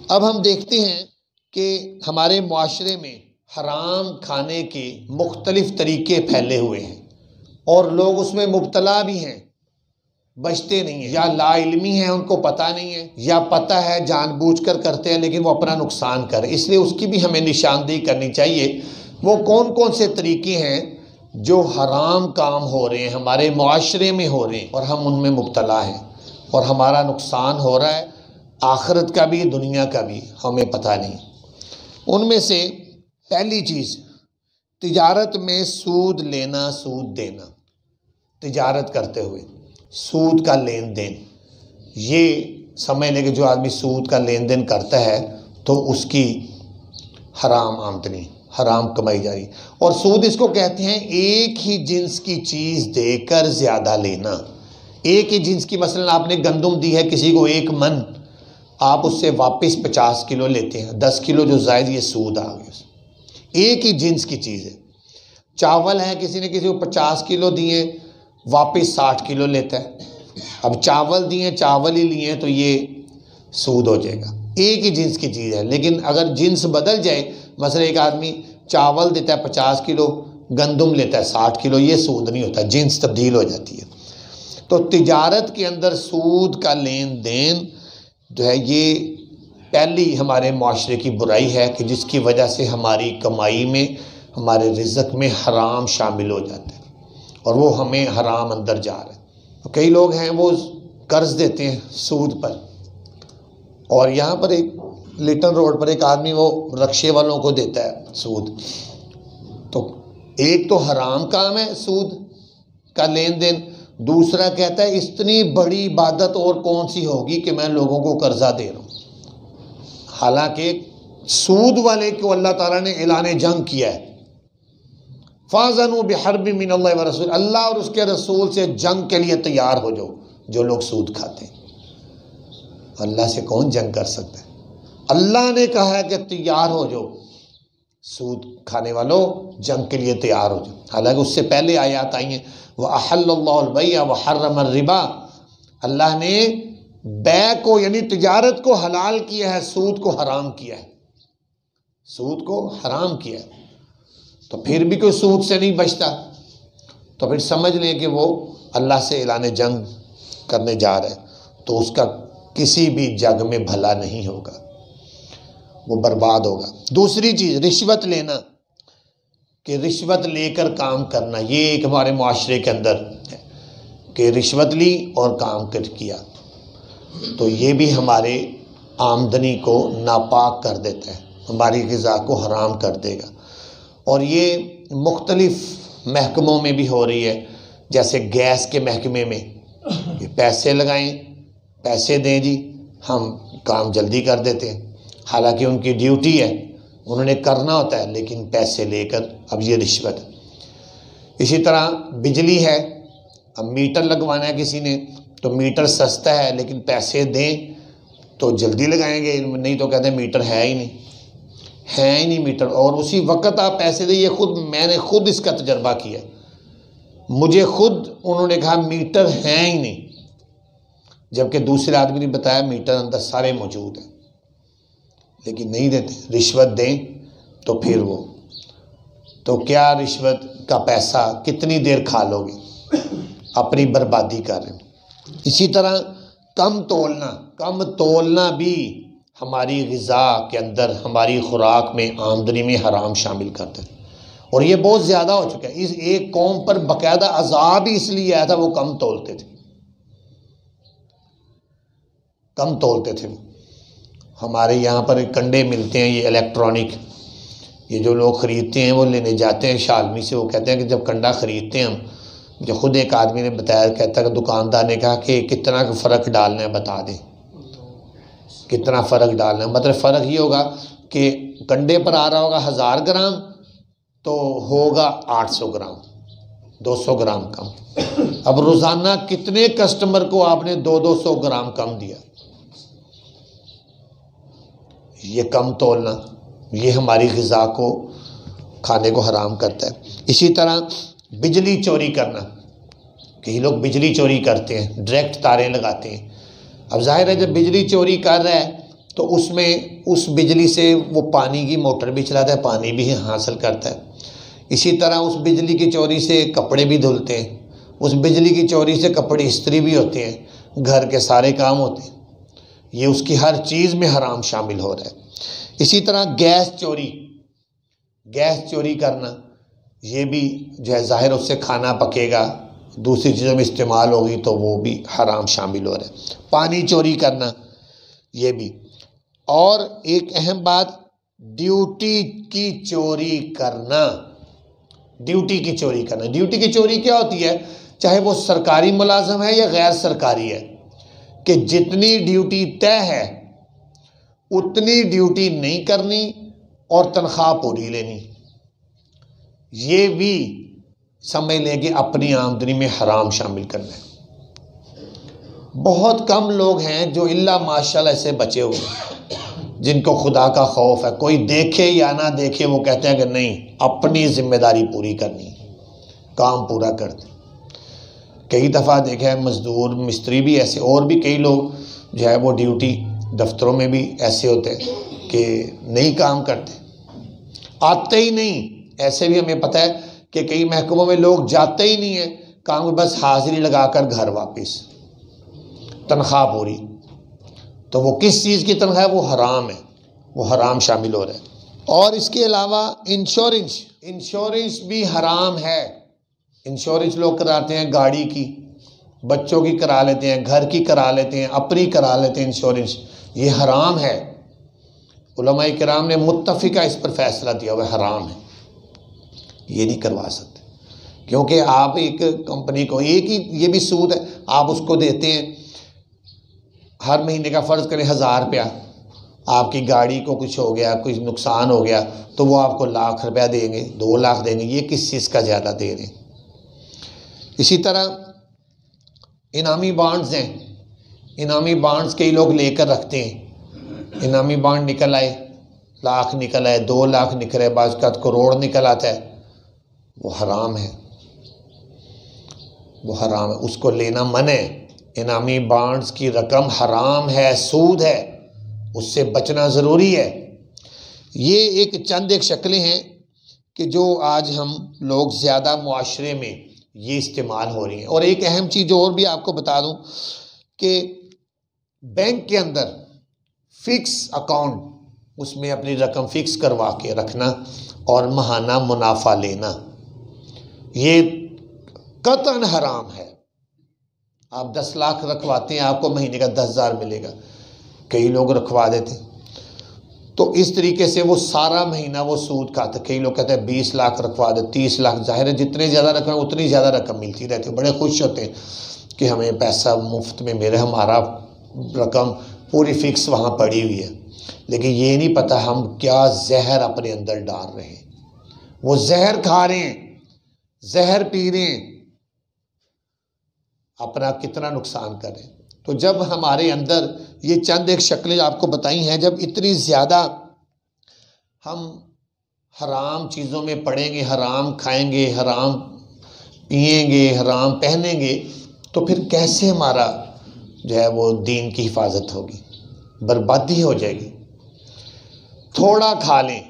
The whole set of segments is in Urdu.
اب ہم دیکھتے ہیں کہ ہمارے معاشرے میں حرام کھانے کے مختلف طریقے پھیلے ہوئے ہیں اور لوگ اس میں مبتلا بھی ہیں، بچتے نہیں ہیں، یا لا علمی ہیں ان کو پتہ نہیں ہے، یا پتہ ہے جان بوجھ کر کرتے ہیں لیکن وہ اپنا نقصان کریں۔ اس لیے اس کی بھی ہمیں نشاندہی کرنی چاہیے، وہ کون کون سے طریقے ہیں جو حرام کام ہو رہے ہیں ہمارے معاشرے میں ہو رہے ہیں اور ہم ان میں مبتلا ہیں اور ہمارا نقصان ہو رہا ہے، آخرت کا بھی دنیا کا بھی، ہمیں پتہ نہیں۔ ان میں سے پہلی چیز، تجارت میں سود لینا سود دینا، تجارت کرتے ہوئے سود کا لین دین، یہ سمجھ لیں کہ جو آدمی سود کا لین دین کرتا ہے تو اس کی حرام آمدنی، حرام کمائی جاری۔ اور سود اس کو کہتے ہیں ایک ہی جنس کی چیز دے کر زیادہ لینا۔ ایک ہی جنس کی، مثلا آپ نے گندم دی ہے کسی کو 1 من، آپ اس سے واپس 50 کلو لیتے ہیں، 10 کلو جو زائد، یہ سود آ گیا۔ ایک ہی جنس کی چیز ہے۔ چاول ہے، کسی نے کسی کو 50 کلو دیے، واپس 60 کلو لیتا ہے۔ اب چاول دیے، چاول ہی لیے تو یہ سود ہو جائے گا۔ ایک ہی جنس کی چیز ہے، لیکن اگر جنس بدل جائے، مثلا ایک آدمی چاول دیتا ہے 50 کلو، گندم لیتا ہے 60 کلو، یہ سود نہیں ہوتا، جنس تبدیل ہو جاتی ہے۔ تو تجارت کے اندر سود کا لین دین جو ہے، یہ پہلی ہمارے معاشرے کی برائی ہے کہ جس کی وجہ سے ہماری کمائی میں، ہمارے رزق میں حرام شامل ہو جاتا ہے اور وہ ہمیں حرام اندر جا رہا ہے۔ کئی لوگ ہیں وہ قرض دیتے ہیں سود پر، اور یہاں پر ایک لٹن روڈ پر ایک آدمی وہ رکشے والوں کو دیتا ہے سود۔ تو ایک تو حرام کام ہے سود کا لین دین، دوسرا کہتا ہے اتنی بڑی عبادت اور کون سی ہوگی کہ میں لوگوں کو قرضہ دے رہا ہوں۔ حالانکہ سود والے کو اللہ تعالیٰ نے اعلان جنگ کیا ہے، فَاذَنُوا بِحَرْبٍ مِّنَ اللَّهِ وَرَسُولِهِ، اللہ اور اس کے رسول سے جنگ کے لیے تیار ہو جاؤ جو لوگ سود کھاتے ہیں۔ اللہ سے کون جنگ کر سکتا ہے؟ اللہ نے کہا ہے کہ تیار ہو جاؤ، سود کھانے والوں جنگ کے لیے تیار ہو جاؤ۔ حالانکہ اس سے پہلے آیات آئی ہیں، وَأَحَلَّ اللَّهُ الْبَيْعَ وَحَرَّمَ الرِّبَا، اللہ نے بیع کو یعنی تجارت کو حلال کیا ہے، سود کو حرام کیا ہے، سود کو حرام کیا ہے۔ تو پھر بھی کوئی سود سے نہیں بچتا تو پھر سمجھ لیں کہ وہ اللہ سے اعلان جنگ کرنے جا رہا ہے، تو اس کا کسی بھی جگ میں بھلا نہیں ہوگا، وہ برباد ہوگا۔ دوسری چیز، رشوت لینا، کہ رشوت لے کر کام کرنا، یہ ایک ہمارے معاشرے کے اندر ہے کہ رشوت لی اور کام کیا، تو یہ بھی ہمارے آمدنی کو ناپاک کر دیتا ہے، ہماری غذا کو حرام کر دے گا۔ اور یہ مختلف محکموں میں بھی ہو رہی ہے، جیسے گیس کے محکمے میں یہ پیسے لگائیں، پیسے دیں جی، ہم کام جلدی کر دیتے ہیں، حالانکہ ان کی ڈیوٹی ہے، انہوں نے کرنا ہوتا ہے، لیکن پیسے لے کر، اب یہ رشوت۔ اسی طرح بجلی ہے، اب میٹر لگوانا ہے کسی نے تو میٹر سستا ہے لیکن پیسے دیں تو جلدی لگائیں گے، نہیں تو کہتے ہیں میٹر ہے ہی نہیں، ہے ہی نہیں میٹر، اور اسی وقت آپ پیسے دیں۔ یہ میں نے خود اس کا تجربہ کیا، مجھے خود انہوں نے کہا میٹر ہے ہی نہیں، جبکہ دوسرے آدمی نے بتایا میٹر اندر سارے موجود ہیں، لیکن نہیں دیتے۔ رشوت دیں تو پھر وہ، تو کیا رشوت کا پیسہ کتنی دیر کھا لو گے، اپنی بربادی کر رہے ہیں۔ اسی طرح کم تولنا بھی ہماری غذا کے اندر، ہماری خوراک میں، آمدنی میں حرام شامل کرتے ہیں، اور یہ بہت زیادہ ہو چکا ہے۔ اس ایک قوم پر باقاعدہ عذاب ہی اس لیے آیا تھا، وہ کم تولتے تھے، کم تولتے تھے۔ ہمارے یہاں پر کنڈے ملتے ہیں، یہ الیکٹرانک، یہ جو لوگ خریدتے ہیں وہ لینے جاتے ہیں شالمی سے، وہ کہتے ہیں کہ جب کنڈا خریدتے ہیں ہم، جو خود ایک آدمی نے بتایا، کہتا ہے کہ دکاندار نے کہا کہ کتنا فرق ڈالنا ہے بتا دیں، کتنا فرق ڈالنا ہے، مطلب فرق یہ ہوگا کہ کنڈے پر آ رہا ہوگا 1000 گرام تو ہوگا 800 گرام، 200 گرام کم۔ اب روزانہ کتنے کسٹمر کو آپ نے 200 گرام کم دیا؟ یہ کم تولنا، یہ ہماری غذا کو، کھانے کو حرام کرتا ہے۔ اسی طرح بجلی چوری کرنا، کئی لوگ بجلی چوری کرتے ہیں، ڈائریکٹ تاریں لگاتے ہیں. اب ظاہر ہے جب بجلی چوری کر رہا ہے تو اس میں اس بجلی سے وہ پانی کی موٹر بھی چلاتا ہے، پانی بھی حاصل کرتا ہے. اسی طرح اس بجلی کی چوری سے کپڑے بھی دھلتے ہیں، اس بجلی کی چوری سے کپڑے استری بھی ہوتے ہیں، گھر کے سارے کام ہوتے ہیں. یہ اس کی ہر چیز میں حرام شامل ہو رہا ہے. اسی طرح گیس چوری کرنا، یہ بھی جو ہے ظاہر اس سے کھانا پکے گا، دوسری چیزوں میں استعمال ہوگی تو وہ بھی حرام شامل ہو رہا ہے. پانی چوری کرنا یہ بھی. اور ایک اہم بات، ڈیوٹی کی چوری کرنا. ڈیوٹی کی چوری کیا ہوتی ہے؟ چاہے وہ سرکاری ملازم ہے یا غیر سرکاری ہے، کہ جتنی ڈیوٹی طے ہے اتنی ڈیوٹی نہیں کرنی اور تنخواہ پوری لینی. یہ بھی سمجھ لیں کہ اپنی آمدنی میں حرام شامل کرنا ہے. بہت کم لوگ ہیں جو الا ماشاءاللہ سے بچے ہوئے ہیں، جن کو خدا کا خوف ہے. کوئی دیکھے یا نہ دیکھے وہ کہتے ہیں کہ نہیں، اپنی ذمہ داری پوری کرنی، کام پورا کرتے. کئی دفعہ دیکھا ہے مزدور مستری بھی ایسے، اور بھی کئی لوگ جو ہے وہ ڈیوٹی دفتروں میں بھی ایسے ہوتے ہیں کہ نہیں کام کرتے، آتے ہی نہیں. ایسے بھی ہمیں پتہ ہے کہ کئی محکموں میں لوگ جاتے ہی نہیں ہیں کام میں، بس حاضری لگا کر گھر واپس، تنخواہ پوری. تو وہ کس چیز کی تنخواہ ہے؟ وہ حرام ہے، وہ حرام شامل ہو رہا ہے. اور اس کے علاوہ انشورنس بھی حرام ہے. انشورنس لوگ کراتے ہیں گاڑی کی، بچوں کی کرا لیتے ہیں، گھر کی کرا لیتے ہیں، اپنی کرا لیتے ہیں انشورنس. یہ حرام ہے. علماء کرام نے متفقہ اس پر فیصلہ دیا ہوا ہے، حرام ہے، یہ نہیں کروا سکتے. کیونکہ آپ ایک کمپنی کو ایک ہی، یہ بھی سود ہے، آپ اس کو دیتے ہیں ہر مہینے کا، فرض کریں 1000 روپیہ، آپ کی گاڑی کو کچھ ہو گیا، کچھ نقصان ہو گیا تو وہ آپ کو 1,00,000 روپیہ دیں گے، 2 لاکھ دیں گے. یہ کس چیز کا زیادہ دے رہے ہیں. اسی طرح انعامی بانڈز ہیں، انعامی بانڈز کئی لوگ لے کر رکھتے ہیں. انعامی بانڈ نکل آئے، 1,00,000 نکل آئے، 2 لاکھ نکل آئے، بعض اوقات کروڑ نکل آتا ہے. وہ حرام ہے، وہ حرام ہے، اس کو لینا منع ہے. انعامی بانڈز کی رقم حرام ہے، سود ہے، اس سے بچنا ضروری ہے. یہ چند شکلیں ہیں کہ جو آج ہم لوگ زیادہ معاشرے میں یہ استعمال ہو رہی ہیں. اور ایک اہم چیز جو اور بھی آپ کو بتا دوں کہ بینک کے اندر فکس اکاؤنٹ، اس میں اپنی رقم فکس کروا کے رکھنا اور ماہانہ منافع لینا، یہ قطعاً حرام ہے. آپ 10 لاکھ رکھواتے ہیں، آپ کو مہینے کا 10,000 ملے گا. کئی لوگ رکھوا دیتے تو اس طریقے سے وہ سارا مہینہ وہ سود کھاتے. کئی لوگ کہتے ہیں 20 لاکھ رکھوا دے، 30 لاکھ. ظاہر ہے جتنے زیادہ رقم اتنی زیادہ رقم ملتی رہتی ہے. بڑے خوش ہوتے ہیں کہ ہمیں پیسہ مفت میں میرے، ہمارا رقم پوری فکس وہاں پڑی ہوئی ہے. لیکن یہ نہیں پتہ ہم کیا زہر اپنے اندر ڈال رہے ہیں. وہ زہر کھا رہے ہیں، زہر پی رہے ہیں، اپنا کتنا نقصان کریں. تو جب ہمارے اندر یہ چند شکلیں آپ کو بتائی ہیں، جب اتنی زیادہ ہم حرام چیزوں میں پڑیں گے، حرام کھائیں گے، حرام پئیں گے، حرام پہنیں گے، تو پھر کیسے ہمارا جو ہے وہ دین کی حفاظت ہوگی؟ بربادی ہو جائے گی. تھوڑا کھا لیں،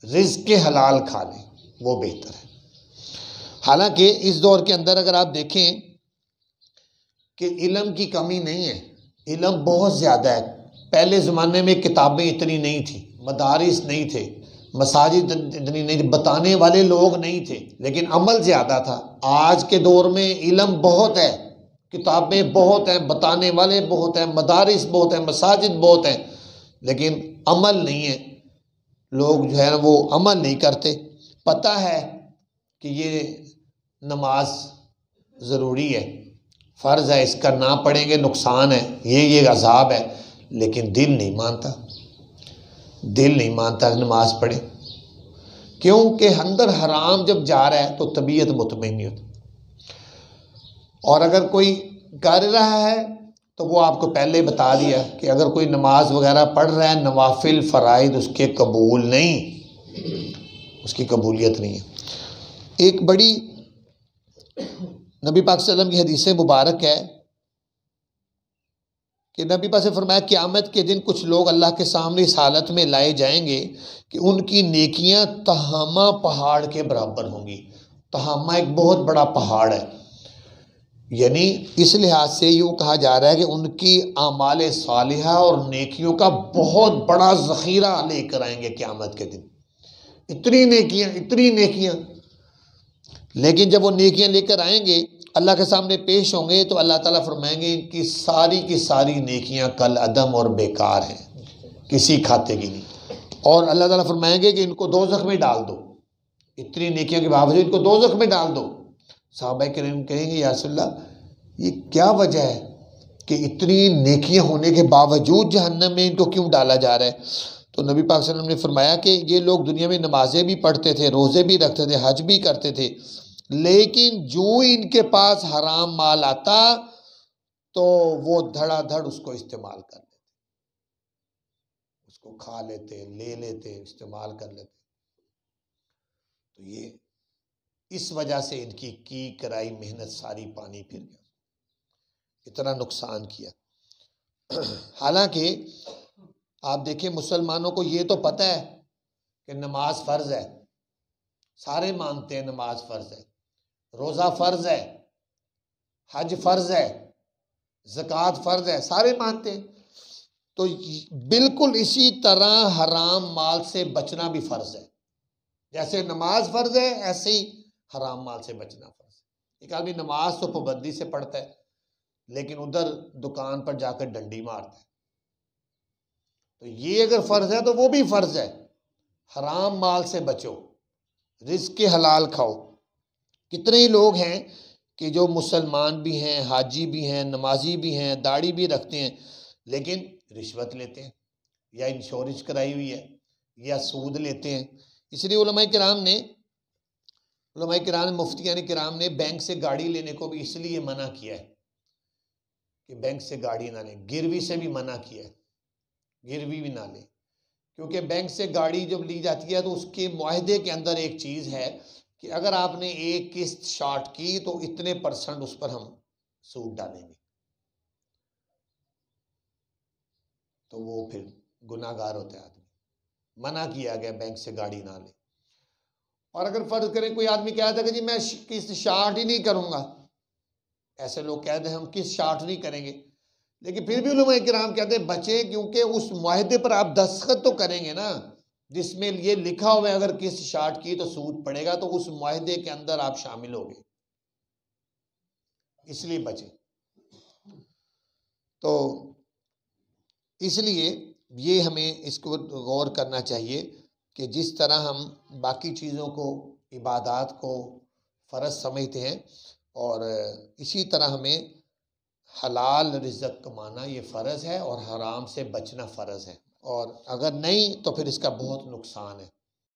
رزق کے حلال کھا لیں، وہ بہتر ہے. حالانکہ اس دور کے اندر اگر آپ دیکھیں کہ علم کی کمی نہیں ہے، علم بہت زیادہ ہے. پہلے زمانے میں کتابیں اتنی نہیں تھیں، مدارس نہیں تھے، مساجد اتنی نہیں تھی، بتانے والے لوگ نہیں تھے، لیکن عمل زیادہ تھا. آج کے دور میں علم بہت ہے، کتابیں بہت ہیں، بتانے والے بہت ہیں، مدارس بہت ہیں، مساجد بہت ہیں، لیکن عمل نہیں ہے. لوگ جو ہے وہ عمل نہیں کرتے. پتہ ہے کہ یہ نماز ضروری ہے، فرض ہے، اس کا نہ پڑھیں گے نقصان ہے، یہ عذاب ہے، لیکن دل نہیں مانتا. دل نہیں مانتا نماز پڑھے. کیونکہ اندر حرام جب جا رہا ہے تو طبیعت مطمئن نہیں ہوتی. اور اگر کوئی کر رہا ہے تو وہ آپ کو پہلے بتا دیا کہ اگر کوئی نماز وغیرہ پڑھ رہا ہے، نوافل فرائض اس کے قبول نہیں، اس کی قبولیت نہیں ہے. ایک بڑی نبی پاک صلی اللہ علیہ وسلم کی حدیث مبارک ہے کہ نبی پاک سے فرمایا قیامت کے دن کچھ لوگ اللہ کے سامنے اس حالت میں لائے جائیں گے کہ ان کی نیکیاں تہامہ پہاڑ کے برابر ہوں گی۔ تہامہ ایک بہت بڑا پہاڑ ہے، یعنی اس لحاظ سے یوں کہا جا رہا ہے کہ ان کی اعمال صالحہ اور نیکیوں کا بہت بڑا ذخیرہ لے کر آئیں گے قیامت کے دن۔ اتنی نیکیاں، لیکن جب وہ نیکیاں لے کر آئیں گے اللہ کے سامنے پیش ہوں گے تو اللہ تعالیٰ فرمائیں گے ان کی ساری نیکیاں کل عدم اور بیکار ہیں، کسی کھاتے کی نہیں۔ اور اللہ تعالیٰ فرمائیں گے کہ ان کو دوزخ میں ڈال دو، اتنی نیکیوں کے باوجود ان کو دوزخ میں ڈال دو۔ صحابہ کرام کہیں گے یا رسول اللہ یہ کیا وجہ ہے کہ اتنی نیکیاں ہونے کے باوجود جہنم میں ان کو کیوں ڈالا جا رہا ہے؟ تو نبی پاک صلی اللہ علیہ وسلم نے فرمایا کہ یہ لوگ دنیا میں نمازیں بھی پڑھتے تھے، روزے بھی رکھتے تھے، حج بھی کرتے تھے، لیکن جو ان کے پاس حرام مال آتا تو وہ دھڑا دھڑ اس کو استعمال کر لیتے، اس کو کھا لیتے، لے لیتے، استعمال کر لیتے۔ تو یہ اس وجہ سے ان کی کرائی محنت ساری پانی پھر گیا، اتنا نقصان کیا۔ حالانکہ آپ دیکھیں مسلمانوں کو یہ تو پتہ ہے کہ نماز فرض ہے، سارے مانتے ہیں نماز فرض ہے، روزہ فرض ہے، حج فرض ہے، زکوٰۃ فرض ہے، سارے مانتے ہیں۔ تو بالکل اسی طرح حرام مال سے بچنا بھی فرض ہے، جیسے نماز فرض ہے ایسے ہی حرام مال سے بچنا فرض ہے۔ ایک آدمی نماز تو پابندی سے پڑھتا ہے لیکن ادھر دکان پر جا کر ڈنڈی مارتا ہے، تو یہ اگر فرض ہے تو وہ بھی فرض ہے۔ حرام مال سے بچو، رزق کے حلال کھاؤ۔ کتنے ہی لوگ ہیں کہ جو مسلمان بھی ہیں، حاجی بھی ہیں، نمازی بھی ہیں، داڑھی بھی رکھتے ہیں، لیکن رشوت لیتے ہیں یا انشورنس کرائی ہوئی ہے یا سود لیتے ہیں۔ اس لیے علماء کرام نے مفتیان کرام نے بینک سے گاڑی لینے کو بھی اس لیے منع کیا ہے کہ بینک سے گاڑی نہ لیں، گروی سے بھی منع کیا ہے، گروی بھی نہ لیں، کیونکہ بینک سے گاڑی جب لی جاتی ہے تو اس کے معاہدے کے اندر ایک چیز ہے کہ اگر آپ نے ایک قسط شارٹ کی تو اتنے % اس پر ہم سود ڈالیں گے، تو وہ پھر گناہ گار ہوتا ہے آدمی۔ منع کیا گیا بینک سے گاڑی نہ لیں۔ اور اگر فرض کریں کوئی آدمی کہتا ہے کہ جی میں قسط شارٹ ہی نہیں کروں گا، ایسے لوگ کہتے ہیں ہم قسط شارٹ نہیں کریں گے، لیکن پھر بھی علماء کرام کہتے ہیں بچیں، کیونکہ اس معاہدے پر آپ دستخط تو کریں گے نا جس میں یہ لکھا ہوا ہے اگر قسط شارٹ کی تو سود پڑے گا، تو اس معاہدے کے اندر آپ شامل ہو گئے، اس لیے بچیں۔ تو اس لیے یہ ہمیں اس کو غور کرنا چاہیے کہ جس طرح ہم باقی چیزوں کو، عبادات کو فرض سمجھتے ہیں، اور اسی طرح ہمیں حلال رزق کمانا یہ فرض ہے اور حرام سے بچنا فرض ہے، اور اگر نہیں تو پھر اس کا بہت نقصان ہے۔